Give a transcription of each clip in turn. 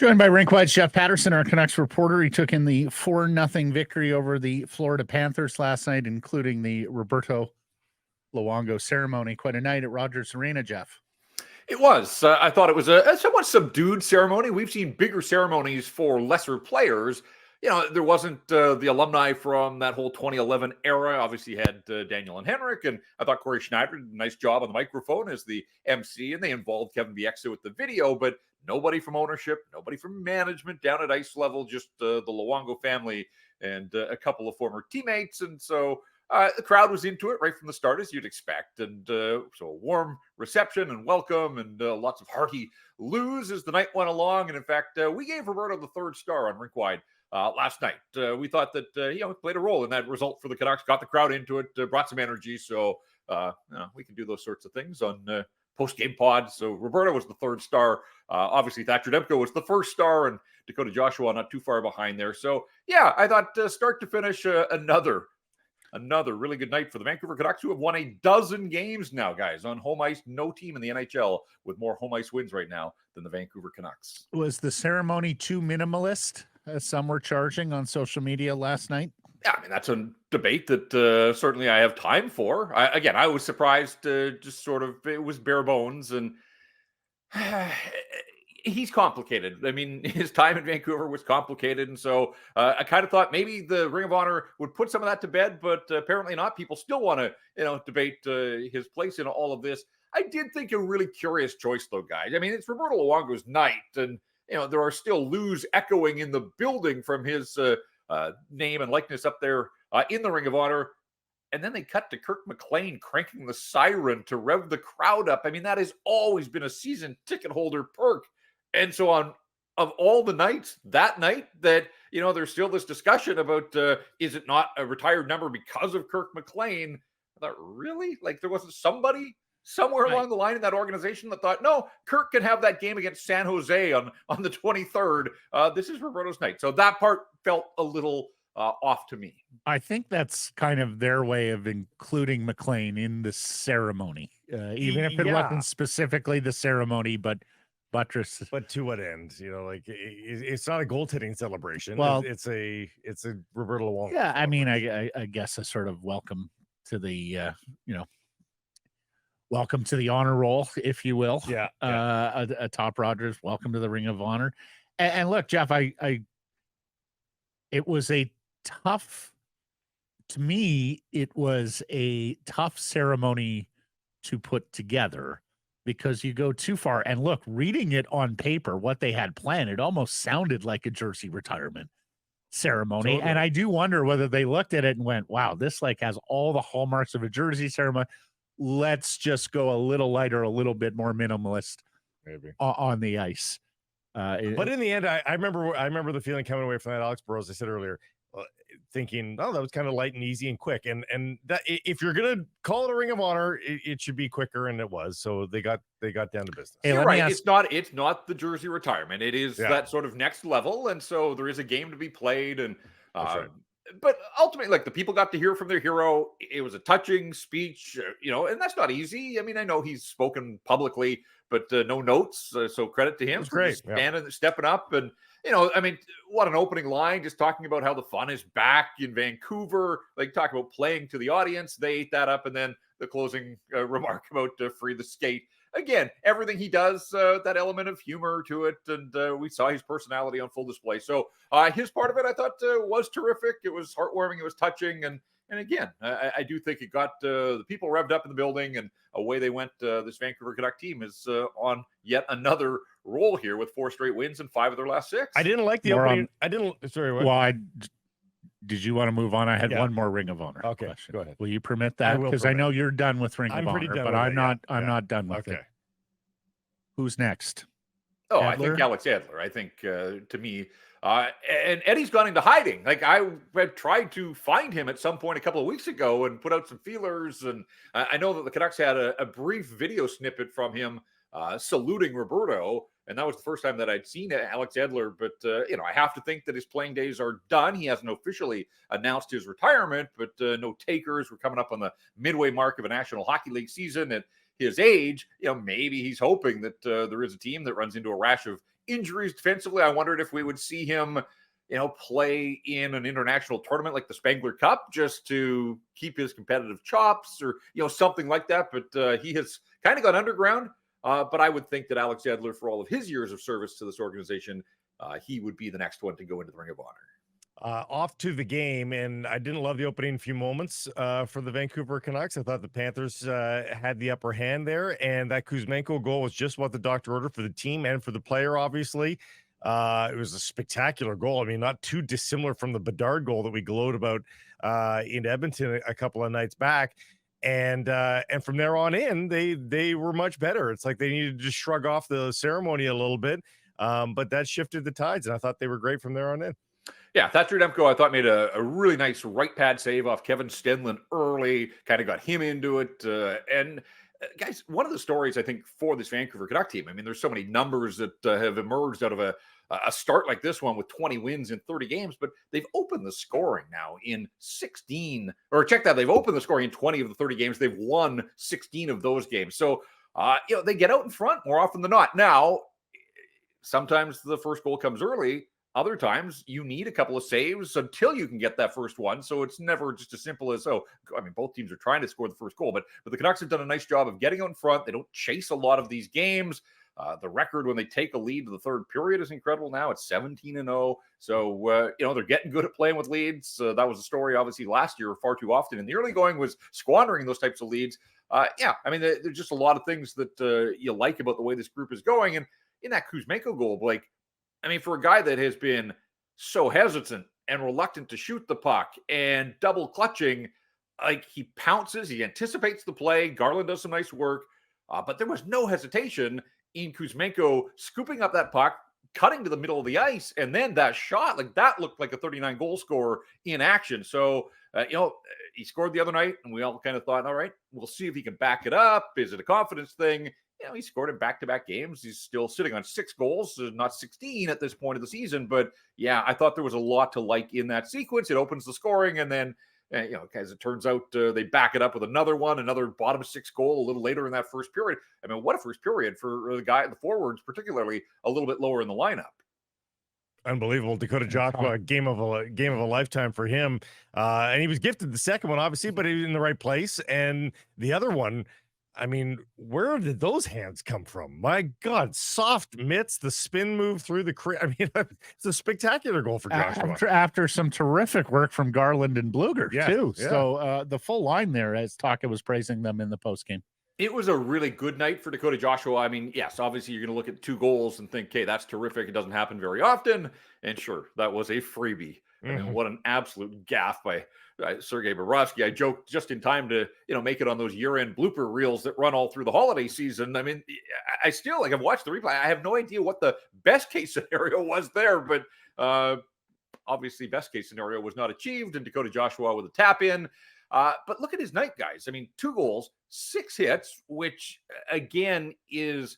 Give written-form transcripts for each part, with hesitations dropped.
Joined by rink-wide chef Paterson, our Canucks reporter. He took in the 4-0 victory over the Florida Panthers last night, including the Roberto Luongo ceremony. Quite a night at Rogers Arena, Jeff. It was. I thought it was a somewhat subdued ceremony. We've seen bigger ceremonies for lesser players. You know, there wasn't the alumni from that whole 2011 era. Obviously, you had Daniel and Henrik, and I thought Corey Schneider did a nice job on the microphone as the MC, and they involved Kevin Bieksa with the video, but nobody from ownership, nobody from management down at ice level, just the Luongo family and a couple of former teammates. And so the crowd was into it right from the start, as you'd expect. And so a warm reception and welcome and lots of hearty loos as the night went along. And in fact, we gave Roberto the 3rd star on Rink-Wide last night. We thought that, it played a role in that result for the Canucks, got the crowd into it, brought some energy. So we can do those sorts of things on post-game pod. So Roberto was the 3rd star. Obviously, Thatcher Demko was the 1st star, and Dakota Joshua not too far behind there. So, yeah, I thought start to finish another really good night for the Vancouver Canucks, who have won a dozen games now, guys, on home ice. No team in the NHL with more home ice wins right now than the Vancouver Canucks. Was the ceremony too minimalist, as some were charging on social media last night? Yeah, I mean, that's a debate that certainly I have time for. I was surprised just sort of it was bare bones, and he's complicated. I mean, his time in Vancouver was complicated, and so I kind of thought maybe the Ring of Honor would put some of that to bed, but apparently not. People still want to, debate his place in all of this. I did think a really curious choice, though, guys. I mean, it's Roberto Luongo's night, and there are still loos echoing in the building from his name and likeness up there in the Ring of Honor. And then they cut to Kirk McLean cranking the siren to rev the crowd up. I mean, that has always been a season ticket holder perk. And so of all the nights, that night that, there's still this discussion about, is it not a retired number because of Kirk McLean? I thought, really? Like there wasn't somebody somewhere along the line in that organization that thought, no, Kirk can have that game against San Jose on the 23rd. This is Roberto's night. So that part felt a little off to me. I think that's kind of their way of including McLean in the ceremony, even if it wasn't specifically the ceremony, but buttress. But to what end? It's not a goaltending celebration. Well, it's a Roberto Luongo. Yeah, I mean, I guess a sort of welcome to the welcome to the honor roll, if you will. Yeah. A top Rogers, welcome to the Ring of Honor. And look, Jeff, it was a tough, to me, it was a tough ceremony to put together because you go too far. And look, reading it on paper, what they had planned, it almost sounded like a jersey retirement ceremony. Totally. And I do wonder whether they looked at it and went, wow, this has all the hallmarks of a jersey ceremony. Let's just go a little lighter, a little bit more minimalist on the ice. But in the end, I remember the feeling coming away from that Alex Burrows, I said earlier, thinking, oh, that was kind of light and easy and quick. And that if you're going to call it a Ring of Honor, it should be quicker, and it was. So they got down to business. Hey, you're right. It's not the jersey retirement. It is that sort of next level. And so there is a game to be played. And right. But ultimately, the people got to hear from their hero. It was a touching speech, and that's not easy. I mean, I know he's spoken publicly, but no notes. So credit to him for stepping up. And, I mean, what an opening line, just talking about how the fun is back in Vancouver. Talk about playing to the audience. They ate that up. And then the closing remark about free the skate. Again, everything he does, that element of humor to it, and we saw his personality on full display. So his part of it, I thought, was terrific. It was heartwarming. It was touching. And again, I do think it got the people revved up in the building, and away they went. This Vancouver Canucks team is on yet another roll here with 4 straight wins and 5 of their last 6. I didn't like the opening. Did you want to move on? I had one more Ring of Honor question. Go ahead. Will you permit that? Because I know you're done with Ring of Honor, but I'm not done with it. Who's next? Oh, Edler? I think Alex Edler. I think to me, and Eddie's gone into hiding. I had tried to find him at some point a couple of weeks ago and put out some feelers. And I know that the Canucks had a brief video snippet from him saluting Roberto. And that was the first time that I'd seen Alex Edler. But, I have to think that his playing days are done. He hasn't officially announced his retirement, but no takers. We're coming up on the midway mark of a National Hockey League season. At his age, maybe he's hoping that there is a team that runs into a rash of injuries defensively. I wondered if we would see him, play in an international tournament like the Spangler Cup just to keep his competitive chops or, something like that. But he has kind of gone underground. But I would think that Alex Edler, for all of his years of service to this organization, he would be the next one to go into the Ring of Honor. Off to the game, and I didn't love the opening few moments for the Vancouver Canucks. I thought the Panthers had the upper hand there, and that Kuzmenko goal was just what the doctor ordered for the team and for the player, obviously. It was a spectacular goal. I mean, not too dissimilar from the Bedard goal that we glowed about in Edmonton a couple of nights back. And from there on in, they were much better. It's like they needed to just shrug off the ceremony a little bit, but that shifted the tides, and I thought they were great from there on in. Yeah, Thatcher Demko, I thought, made a really nice right pad save off Kevin Stenlund early, kind of got him into it. Guys, one of the stories, I think, for this Vancouver Canuck team, I mean, there's so many numbers that have emerged out of a start like this one with 20 wins in 30 games, but they've opened the scoring now in 16, or check that, they've opened the scoring in 20 of the 30 games. They've won 16 of those games. So, they get out in front more often than not. Now, sometimes the first goal comes early. Other times you need a couple of saves until you can get that first one. So it's never just as simple as, both teams are trying to score the first goal, but the Canucks have done a nice job of getting out in front. They don't chase a lot of these games. The record when they take a lead to the third period is incredible now. It's 17-0. So, they're getting good at playing with leads. That was a story, obviously, last year far too often. And the early going was squandering those types of leads. There's just a lot of things that you like about the way this group is going. And in that Kuzmenko goal, Blake, I mean, for a guy that has been so hesitant and reluctant to shoot the puck and double clutching, like he pounces, he anticipates the play. Garland does some nice work, but there was no hesitation in Kuzmenko scooping up that puck, cutting to the middle of the ice, and then that shot, like that looked like a 39 goal scorer in action. So, he scored the other night, and we all kind of thought, all right, we'll see if he can back it up. Is it a confidence thing? He scored in back-to-back games. He's still sitting on 6 goals, not 16 at this point of the season. But, yeah, I thought there was a lot to like in that sequence. It opens the scoring, and then, as it turns out, they back it up with another bottom 6 goal a little later in that first period. I mean, what a first period for the guy at the forwards, particularly a little bit lower in the lineup. Unbelievable. Dakota Joshua, game of a lifetime for him. And he was gifted the second one, obviously, but he was in the right place. And the other one, I mean, where did those hands come from? My God, soft mitts, the spin move through the I mean, it's a spectacular goal for Joshua. After some terrific work from Garland and Bluger, too. Yeah. So the full line there, as Taka was praising them in the postgame. It was a really good night for Dakota Joshua. I mean, yes, obviously you're going to look at 2 goals and think, hey, that's terrific. It doesn't happen very often. And sure, that was a freebie. I mean, what an absolute gaffe by Sergei Bobrovsky. I joked just in time to, make it on those year-end blooper reels that run all through the holiday season. I mean, I still, I've watched the replay. I have no idea what the best case scenario was there, but obviously best case scenario was not achieved, and Dakota Joshua with a tap in. But look at his night, guys. I mean, 2 goals, 6 hits, which again is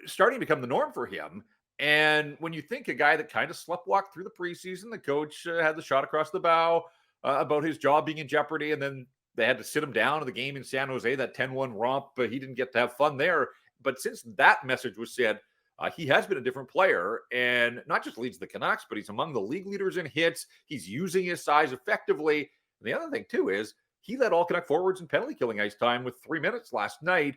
starting to become the norm for him. And when you think a guy that kind of sleptwalked through the preseason, the coach had the shot across the bow about his job being in jeopardy, and then they had to sit him down in the game in San Jose, that 10-1 romp. But he didn't get to have fun there. But since that message was said, he has been a different player, and not just leads the Canucks, but he's among the league leaders in hits. He's using his size effectively. And the other thing, too, is he led all Canuck forwards in penalty killing ice time with 3 minutes last night.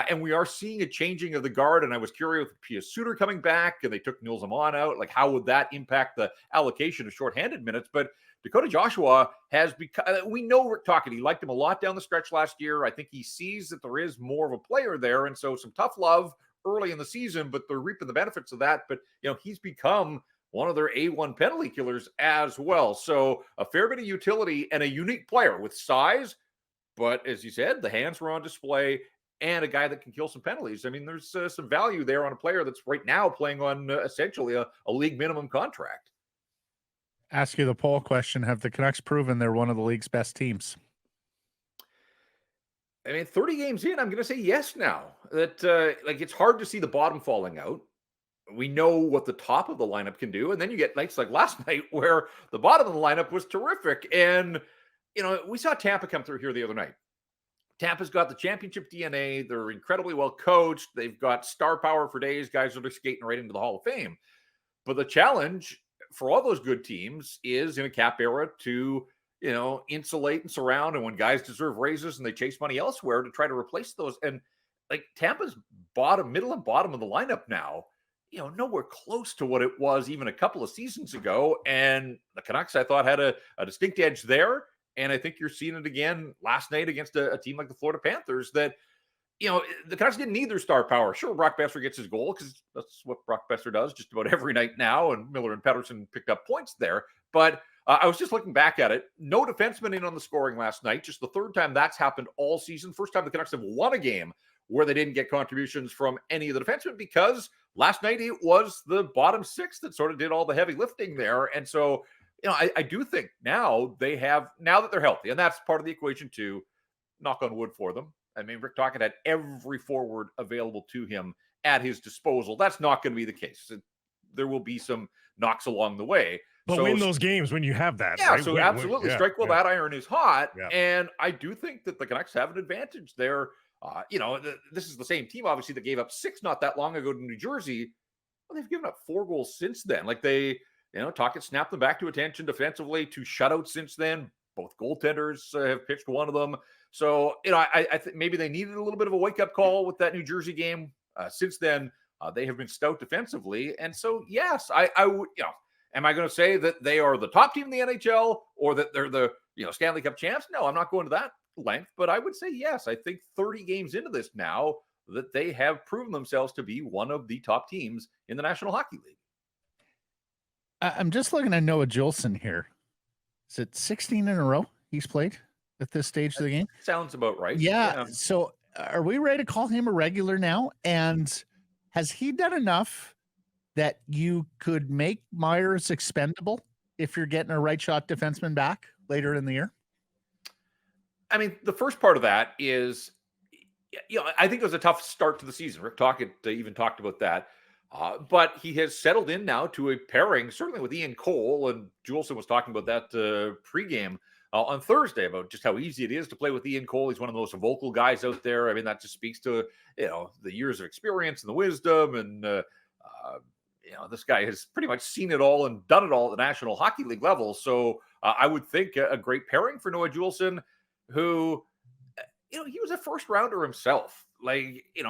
And we are seeing a changing of the guard. And I was curious with Pia Suter coming back and they took Nils Amon out. Like, how would that impact the allocation of shorthanded minutes? But Dakota Joshua has become, we know Rick Tocchet, he liked him a lot down the stretch last year. I think he sees that there is more of a player there. And so some tough love early in the season, but they're reaping the benefits of that. But, he's become one of their A1 penalty killers as well. So a fair bit of utility and a unique player with size. But as you said, the hands were on display and a guy that can kill some penalties. I mean, there's some value there on a player that's right now playing on essentially a league minimum contract. Ask you the poll question. Have the Canucks proven they're one of the league's best teams? I mean, 30 games in, I'm going to say yes now. That it's hard to see the bottom falling out. We know what the top of the lineup can do. And then you get nights like last night where the bottom of the lineup was terrific. And, we saw Tampa come through here the other night. Tampa's got the championship DNA. They're incredibly well coached. They've got star power for days, guys that are skating right into the Hall of Fame. But the challenge for all those good teams is in a cap era to, insulate and surround. And when guys deserve raises and they chase money elsewhere to try to replace those. And like Tampa's middle and bottom of the lineup now, nowhere close to what it was even a couple of seasons ago. And the Canucks, I thought, had a distinct edge there. And I think you're seeing it again last night against a team like the Florida Panthers that, the Canucks didn't need their star power. Sure, Brock Besser gets his goal because that's what Brock Besser does just about every night now. And Miller and Paterson picked up points there. But I was just looking back at it. No defenseman in on the scoring last night. Just the third time that's happened all season. First time the Canucks have won a game where they didn't get contributions from any of the defensemen because last night it was the bottom six that sort of did all the heavy lifting there. And so, I do think now that they're healthy, and that's part of the equation too, knock on wood for them. I mean, Rick Tocchet had every forward available to him at his disposal. That's not going to be the case. There will be some knocks along the way. But win those games when you have that. Yeah, right? so absolutely. Strike while that iron is hot. Yeah. And I do think that the Canucks have an advantage there. This is the same team, obviously, that gave up 6 not that long ago to New Jersey. Well, they've given up 4 goals since then. Like Tocchet snapped them back to attention defensively, 2 shutouts since then. Both goaltenders have pitched one of them. So, I think maybe they needed a little bit of a wake-up call with that New Jersey game. Since then, they have been stout defensively. And so, yes, I would, am I going to say that they are the top team in the NHL or that they're the, Stanley Cup champs? No, I'm not going to that length, but I would say, yes, I think 30 games into this now that they have proven themselves to be one of the top teams in the National Hockey League. I'm just looking at Noah Juleson here. Is it 16 in a row he's played at this stage of the game? Sounds about right. Yeah. So are we ready to call him a regular now? And has he done enough that you could make Myers expendable if you're getting a right shot defenseman back later in the year? I mean, the first part of that is, I think it was a tough start to the season. Rick Tocchet even talked about that. But he has settled in now to a pairing, certainly with Ian Cole, and Juleson was talking about that pregame on Thursday about just how easy it is to play with Ian Cole. He's one of the most vocal guys out there. I mean, that just speaks to, the years of experience and the wisdom. And, this guy has pretty much seen it all and done it all at the National Hockey League level. So I would think a great pairing for Noah Juleson, who, he was a first rounder himself.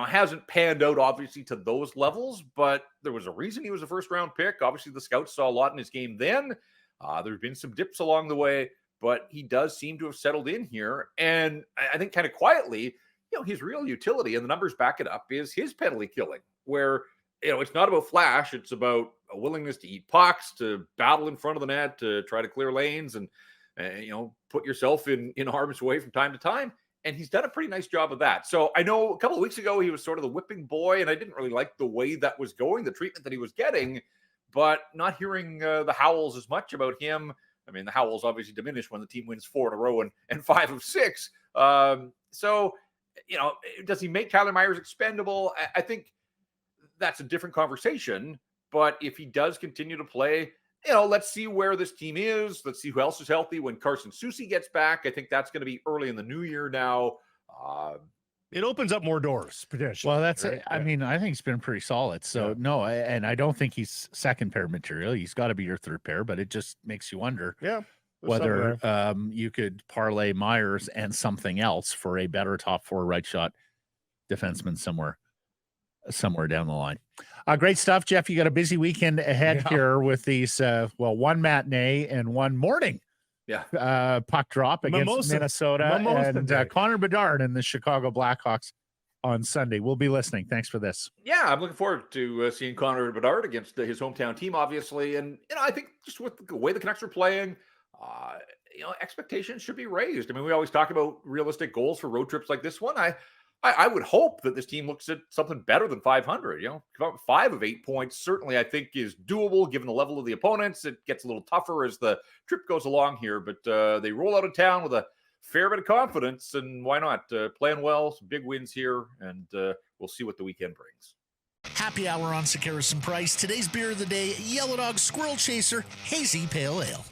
Hasn't panned out obviously to those levels, but there was a reason he was a first round pick. Obviously, the scouts saw a lot in his game then. There's been some dips along the way, but he does seem to have settled in here. And I think kind of quietly, his real utility, and the numbers back it up, is his penalty killing, where, it's not about flash. It's about a willingness to eat pucks, to battle in front of the net, to try to clear lanes and put yourself in harm's way from time to time. And he's done a pretty nice job of that. So I know a couple of weeks ago, he was sort of the whipping boy, and I didn't really like the way that was going, the treatment that he was getting, but not hearing the howls as much about him. I mean, the howls obviously diminish when the team wins 4 in a row and 5 of 6. So, does he make Tyler Myers expendable? I think that's a different conversation. But if he does continue to play, let's see where this team is. Let's see who else is healthy when Carson Soucy gets back. I think that's going to be early in the new year now. It opens up more doors potentially. Well, that's right? it. I mean, I think he's been pretty solid. So no, and I don't think he's second pair material. He's got to be your third pair, but it just makes you wonder whether you could parlay Myers and something else for a better top 4 right shot defenseman somewhere down the line. Great stuff, Jeff. You got a busy weekend ahead here with these, one matinee and one morning puck drop against Minnesota and Connor Bedard and the Chicago Blackhawks on Sunday. We'll be listening. Thanks for this. Yeah, I'm looking forward to seeing Connor Bedard against his hometown team, obviously. And, I think just with the way the Canucks are playing, expectations should be raised. I mean, we always talk about realistic goals for road trips like this one. I would hope that this team looks at something better than 500. 5 of 8 points certainly I think is doable given the level of the opponents. It gets a little tougher as the trip goes along here, but they roll out of town with a fair bit of confidence, and why not? Playing well, some big wins here, and we'll see what the weekend brings. Happy hour on Sekeres and Price. Today's beer of the day, Yellow Dog Squirrel Chaser Hazy Pale Ale.